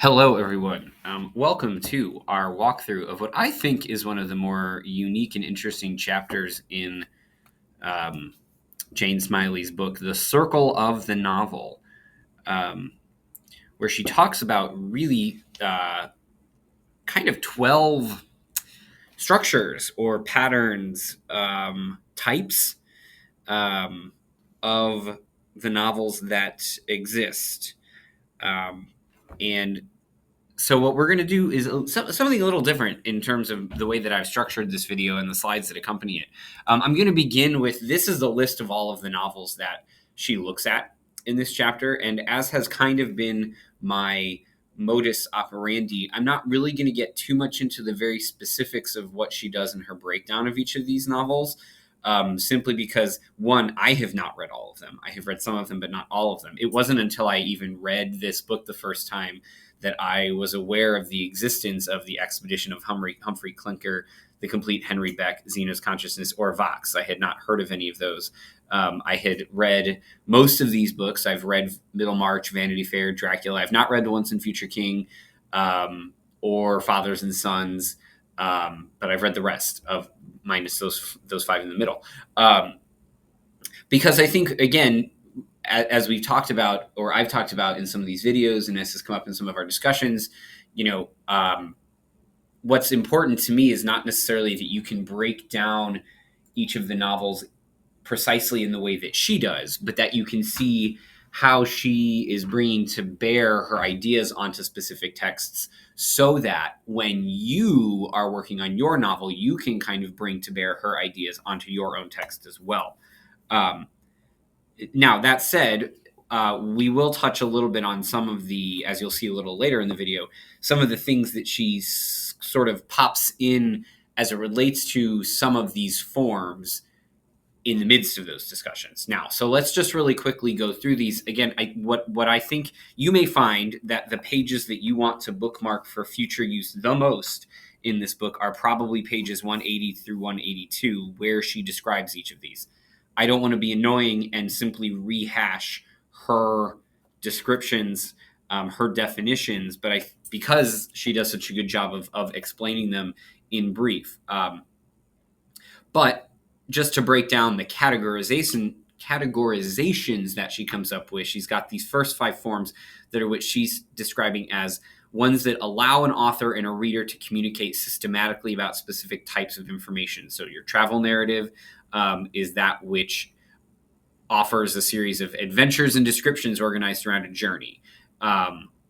Hello, everyone. Welcome to our walkthrough of what I think is one of the more unique and interesting chapters in um, Jane Smiley's book, The Circle of the Novel, um, where she talks about really kind of 12 structures or patterns, types um, of the novels that exist. Um, and So what we're going to do is something a little different in terms of the way that I've structured this video and the slides that accompany it. I'm going to begin with this is the list of all of the novels that she looks at in this chapter, and as has kind of been my modus operandi, I'm not really going to get too much into the very specifics of what she does in her breakdown of each of these novels. Simply because one, I have not read all of them. I have read some of them, but not all of them. It wasn't until I even read this book the first time that I was aware of the existence of the expedition of Humphrey Clinker, the complete Henry Beck, Xeno's Consciousness, or Vox. I had not heard of any of those. I had read most of these books. I've read Middlemarch, Vanity Fair, Dracula. I've not read Once and Future King or Fathers and Sons, but I've read the rest of minus those five in the middle. Because I think, again, as we've talked about, or I've talked about in some of these videos, and this has come up in some of our discussions, what's important to me is not necessarily that you can break down each of the novels precisely in the way that she does, but that you can see how she is bringing to bear her ideas onto specific texts so that when you are working on your novel, you can kind of bring to bear her ideas onto your own text as well. Now, that said, we will touch a little bit on some of the, as you'll see a little later in the video, some of the things that she sort of pops in as it relates to some of these forms in the midst of those discussions. Now, so let's just really quickly go through these. Again, what I think you may find that the pages that you want to bookmark for future use the most in this book are probably pages 180 through 182, where she describes each of these. I don't want to be annoying and simply rehash her descriptions, her definitions, but because she does such a good job of explaining them in brief. But just to break down the categorizations that she comes up with, she's got these first five forms that are what she's describing as ones that allow an author and a reader to communicate systematically about specific types of information. So your travel narrative is that which offers a series of adventures and descriptions organized around a journey.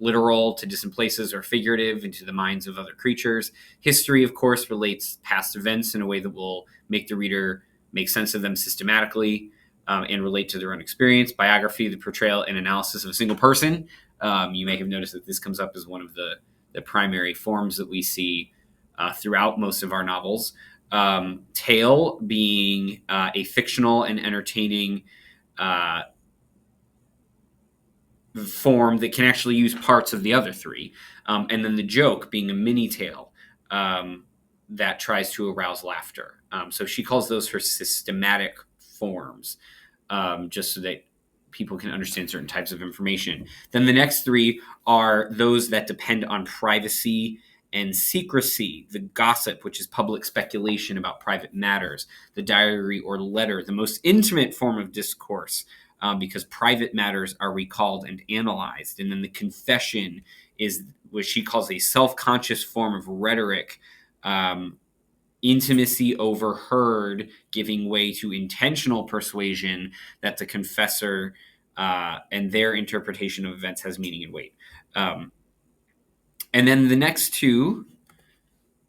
Literal to distant places or figurative into the minds of other creatures. History, of course, relates past events in a way that will make the reader make sense of them systematically and relate to their own experience. Biography, the portrayal and analysis of a single person. You may have noticed that this comes up as one of the primary forms that we see throughout most of our novels. Tale being a fictional and entertaining form that can actually use parts of the other three. And then the joke being a mini tale that tries to arouse laughter. So she calls those her systematic forms, just so that people can understand certain types of information. Then the next three are those that depend on privacy and secrecy. The gossip, which is public speculation about private matters. The diary or letter, the most intimate form of discourse, because private matters are recalled and analyzed. And then the confession is what she calls a self-conscious form of rhetoric, intimacy overheard, giving way to intentional persuasion that the confessor and their interpretation of events has meaning and weight. And then the next two,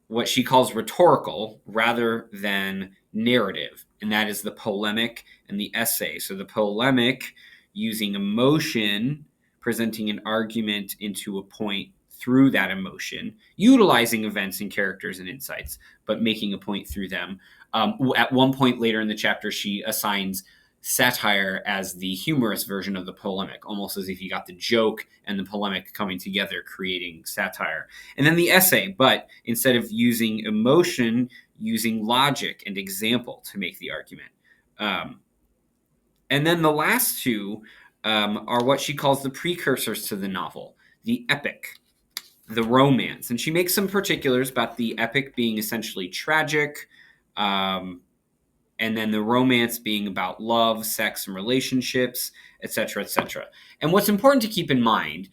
what she calls rhetorical rather than narrative, and that is the polemic and the essay. So the polemic, using emotion, presenting an argument into a point through that emotion, utilizing events and characters and insights, but making a point through them. At one point later in the chapter, she assigns satire as the humorous version of the polemic, almost as if you got the joke and the polemic coming together, creating satire. And then the essay, but instead of using emotion, using logic and example to make the argument. And then the last two are what she calls the precursors to the novel, the epic. the romance. And she makes some particulars about the epic being essentially tragic, um, and then the romance being about love, sex, and relationships, etc., etc. And what's important to keep in mind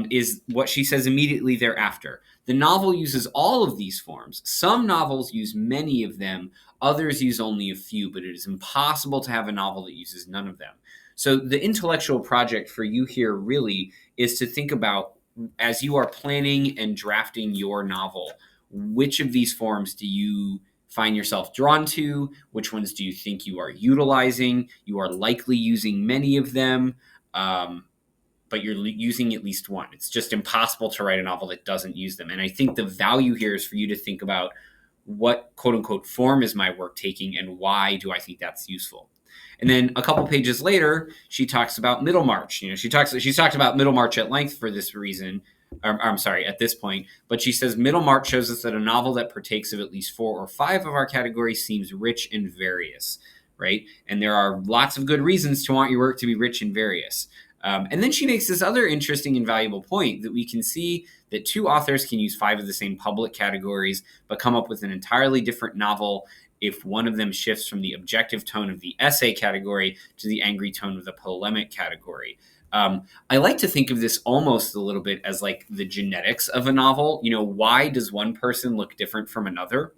is what she says immediately thereafter. The novel uses all of these forms. Some novels use many of them, others use only a few, but it is impossible to have a novel that uses none of them. So, the intellectual project for you here really is to think about, as you are planning and drafting your novel, which of these forms do you find yourself drawn to? Which ones do you think you are utilizing? You are likely using many of them, but you're using at least one. It's just impossible to write a novel that doesn't use them. And I think the value here is for you to think about, what quote unquote form is my work taking and why do I think that's useful? And then a couple pages later, she talks about Middlemarch. She's talked about Middlemarch at length for this reason. I'm sorry, at this point, but she says Middlemarch shows us that a novel that partakes of at least 4 or 5 of our categories seems rich and various, right? And there are lots of good reasons to want your work to be rich and various. And then she makes this other interesting and valuable point that we can see that 2 authors can use 5 of the same public categories, but come up with an entirely different novel if one of them shifts from the objective tone of the essay category to the angry tone of the polemic category. I like to think of this almost a little bit as like the genetics of a novel. Why does one person look different from another?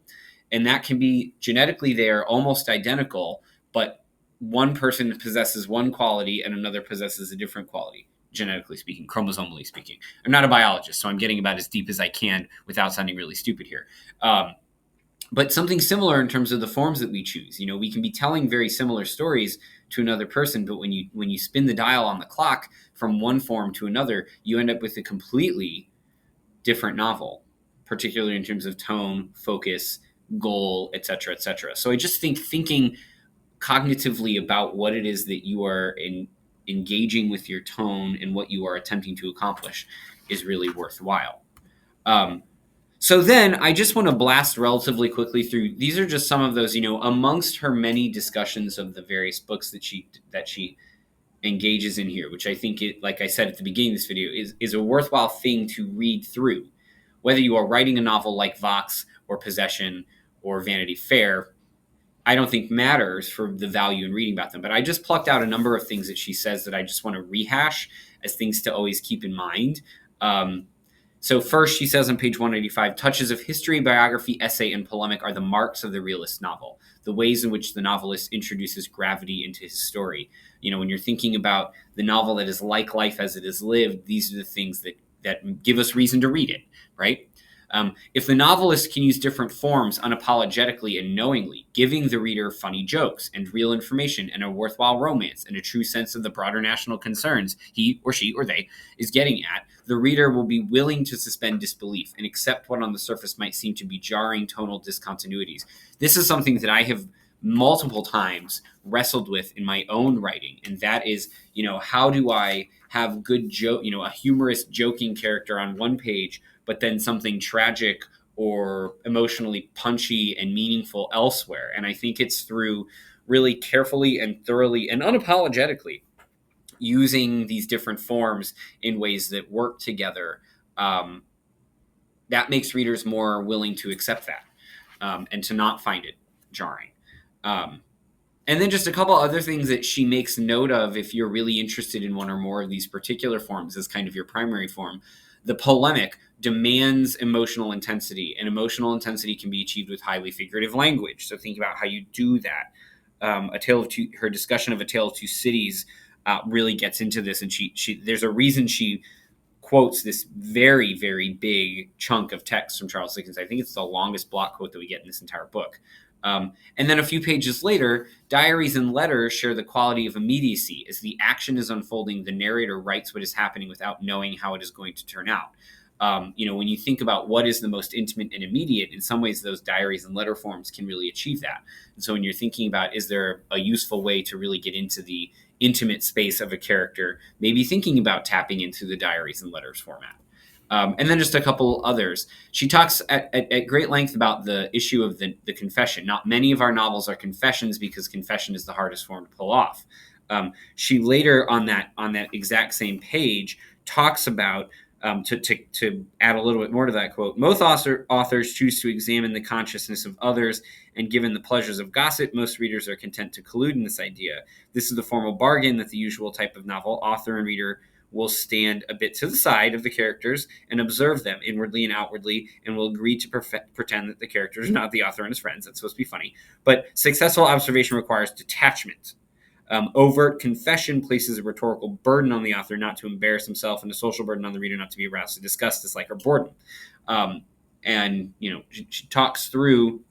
And that can be genetically, they are almost identical, but one person possesses one quality and another possesses a different quality, genetically speaking, chromosomally speaking. I'm not a biologist, so I'm getting about as deep as I can without sounding really stupid here. But something similar in terms of the forms that we choose. We can be telling very similar stories to another person, but when you spin the dial on the clock from one form to another, you end up with a completely different novel, particularly in terms of tone, focus, goal, etc., etc. So I just think thinking cognitively about what it is that you are engaging with your tone and what you are attempting to accomplish is really worthwhile. So then I just want to blast relatively quickly through. These are just some of those, amongst her many discussions of the various books that she engages in here, which I think like I said at the beginning of this video, is a worthwhile thing to read through. Whether you are writing a novel like Vox or Possession or Vanity Fair, I don't think matters for the value in reading about them. But I just plucked out a number of things that she says that I just want to rehash as things to always keep in mind. So first, she says on page 185, touches of history, biography, essay, and polemic are the marks of the realist novel, the ways in which the novelist introduces gravity into his story. When you're thinking about the novel that is like life as it is lived, these are the things that give us reason to read it, right? If the novelist can use different forms unapologetically and knowingly, giving the reader funny jokes and real information and a worthwhile romance and a true sense of the broader national concerns he or she or they is getting at, the reader will be willing to suspend disbelief and accept what on the surface might seem to be jarring tonal discontinuities. This is something that I have multiple times wrestled with in my own writing, and that is, how do I have good joke, a humorous joking character on one page, but then something tragic or emotionally punchy and meaningful elsewhere. And I think it's through really carefully and thoroughly and unapologetically using these different forms in ways that work together, that makes readers more willing to accept that, and to not find it jarring. And then just a couple other things that she makes note of if you're really interested in one or more of these particular forms as kind of your primary form. The polemic demands emotional intensity, and emotional intensity can be achieved with highly figurative language. So think about how you do that. Her discussion of A Tale of Two Cities really gets into this, and she there's a reason she quotes this very, very big chunk of text from Charles Dickens. I think it's the longest block quote that we get in this entire book. And then a few pages later, diaries and letters share the quality of immediacy. As the action is unfolding, the narrator writes what is happening without knowing how it is going to turn out. When you think about what is the most intimate and immediate, in some ways those diaries and letter forms can really achieve that. And so when you're thinking about, is there a useful way to really get into the intimate space of a character, maybe thinking about tapping into the diaries and letters format. And then just a couple others. She talks at great length about the issue of the confession. Not many of our novels are confessions because confession is the hardest form to pull off. She later on that exact same page talks about To add a little bit more to that quote, most authors choose to examine the consciousness of others, and given the pleasures of gossip, most readers are content to collude in this idea. This is the formal bargain that the usual type of novel, author and reader will stand a bit to the side of the characters and observe them inwardly and outwardly, and will agree to pretend that the characters are not the author and his friends. That's supposed to be funny. But successful observation requires detachment. Overt confession places a rhetorical burden on the author not to embarrass himself, and a social burden on the reader not to be aroused to disgust, dislike, or boredom. And she talks through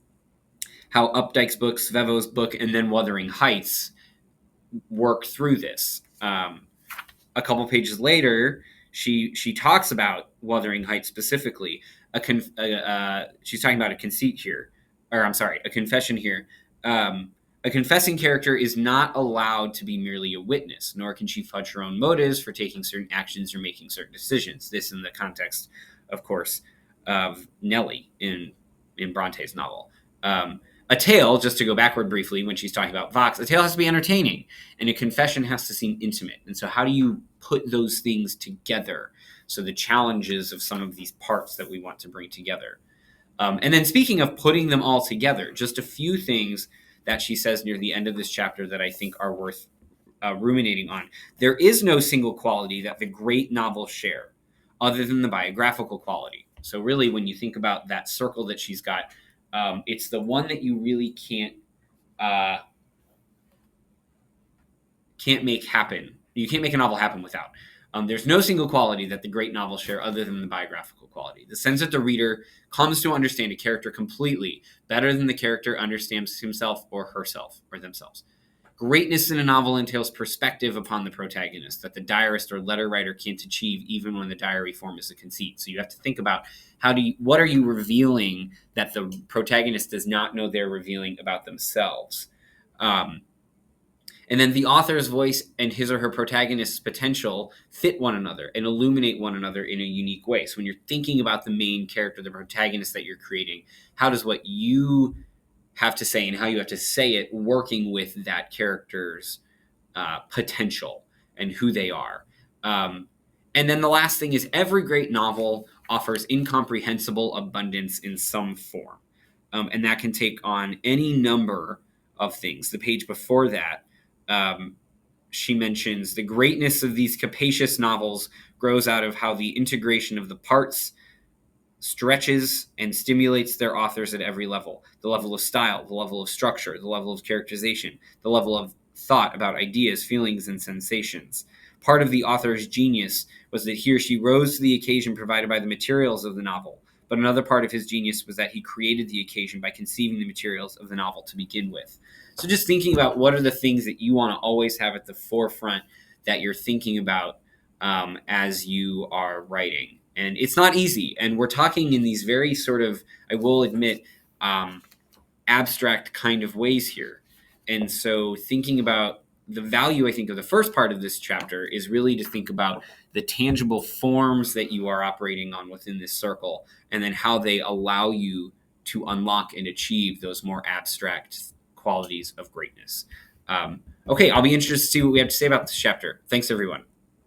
how Updike's book, Svevo's book, and then Wuthering Heights work through this. A couple pages later, she talks about Wuthering Heights specifically. She's talking about a conceit here, or I'm sorry, a confession here. A confessing character is not allowed to be merely a witness, nor can she fudge her own motives for taking certain actions or making certain decisions. This in the context, of course, of Nellie in Bronte's novel. A tale, just to go backward briefly, when she's talking about Vox, a tale has to be entertaining, and a confession has to seem intimate. And so how do you put those things together? So the challenges of some of these parts that we want to bring together. And then speaking of putting them all together, just a few things that she says near the end of this chapter that I think are worth ruminating on. There is no single quality that the great novels share other than the biographical quality. So really, when you think about that circle that she's got, it's the one that you really can't make happen. You can't make a novel happen without. There's no single quality that the great novels share other than the biographical quality. The sense that the reader comes to understand a character completely, better than the character understands himself or herself or themselves. Greatness in a novel entails perspective upon the protagonist that the diarist or letter writer can't achieve even when the diary form is a conceit. So you have to think about what are you revealing that the protagonist does not know they're revealing about themselves. And then the author's voice and his or her protagonist's potential fit one another and illuminate one another in a unique way. So when you're thinking about the main character, the protagonist that you're creating, how does what you have to say and how you have to say it working with that character's potential and who they are? And then the last thing is every great novel offers incomprehensible abundance in some form. And that can take on any number of things. The page before that, she mentions the greatness of these capacious novels grows out of how the integration of the parts stretches and stimulates their authors at every level. The level of style, the level of structure, the level of characterization, the level of thought about ideas, feelings, and sensations. Part of the author's genius was that he or she rose to the occasion provided by the materials of the novel. But another part of his genius was that he created the occasion by conceiving the materials of the novel to begin with. So just thinking about what are the things that you want to always have at the forefront that you're thinking about as you are writing. And it's not easy. And we're talking in these very sort of, I will admit, abstract kind of ways here. And so thinking about the value, I think, of the first part of this chapter is really to think about the tangible forms that you are operating on within this circle, and then how they allow you to unlock and achieve those more abstract qualities of greatness. Okay, I'll be interested to see what we have to say about this chapter. Thanks, everyone.